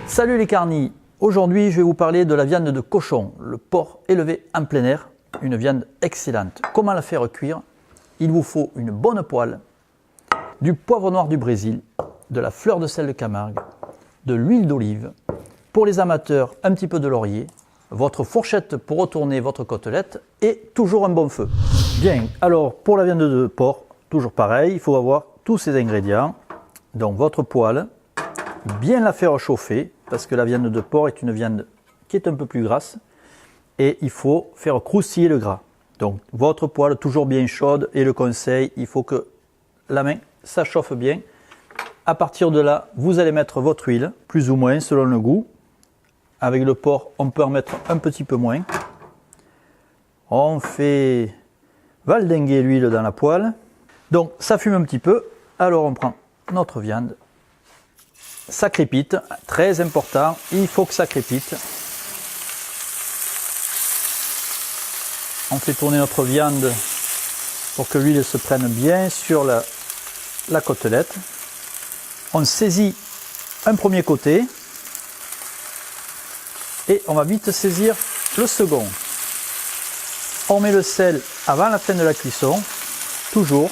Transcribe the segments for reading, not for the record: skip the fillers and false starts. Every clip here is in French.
Salut les carnis, aujourd'hui je vais vous parler de la viande de cochon, le porc élevé en plein air, une viande excellente. Comment la faire cuire? Il vous faut une bonne poêle, du poivre noir du Brésil, de la fleur de sel de Camargue, de l'huile d'olive, pour les amateurs un petit peu de laurier, votre fourchette pour retourner votre côtelette et toujours un bon feu. Bien, alors pour la viande de porc, toujours pareil, il faut avoir tous ces ingrédients. Donc votre poêle, bien la faire chauffer, parce que la viande de porc est une viande qui est un peu plus grasse, et il faut faire croustiller le gras. Donc votre poêle toujours bien chaude, et le conseil, il faut que la main, ça chauffe bien. À partir de là, vous allez mettre votre huile, plus ou moins selon le goût. Avec le porc, on peut en mettre un petit peu moins. On fait valdinguer l'huile dans la poêle. Donc ça fume un petit peu, alors on prend notre viande. Ça crépite, très important, il faut que ça crépite. On fait tourner notre viande pour que l'huile se prenne bien sur la côtelette. On saisit un premier côté et on va vite saisir le second. On met le sel avant la fin de la cuisson, toujours.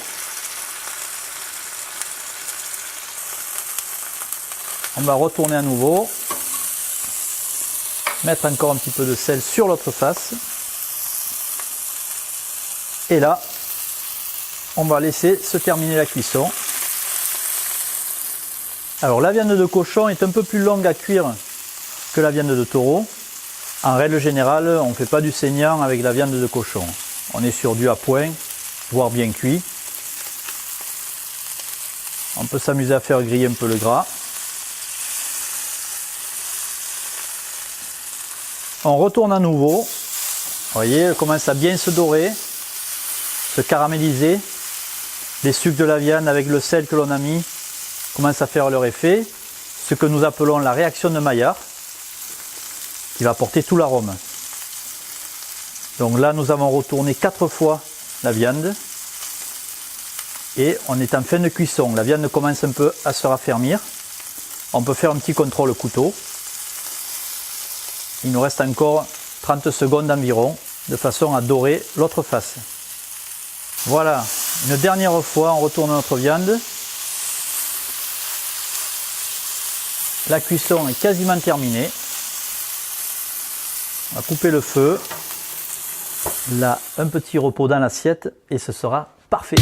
On va retourner à nouveau, mettre encore un petit peu de sel sur l'autre face. Et là, on va laisser se terminer la cuisson. Alors la viande de cochon est un peu plus longue à cuire que la viande de taureau. En règle générale, on ne fait pas du saignant avec la viande de cochon. On est sur du à point, voire bien cuit. On peut s'amuser à faire griller un peu le gras. On retourne à nouveau. Vous voyez, elle commence à bien se dorer, se caraméliser. Les sucres de la viande avec le sel que l'on a mis commencent à faire leur effet. Ce que nous appelons la réaction de Maillard, qui va apporter tout l'arôme. Donc là, nous avons retourné 4 fois la viande. Et on est en fin de cuisson. La viande commence un peu à se raffermir. On peut faire un petit contrôle couteau. Il nous reste encore 30 secondes environ, de façon à dorer l'autre face. Voilà, une dernière fois, on retourne notre viande. La cuisson est quasiment terminée. On va couper le feu. Là, un petit repos dans l'assiette et ce sera parfait.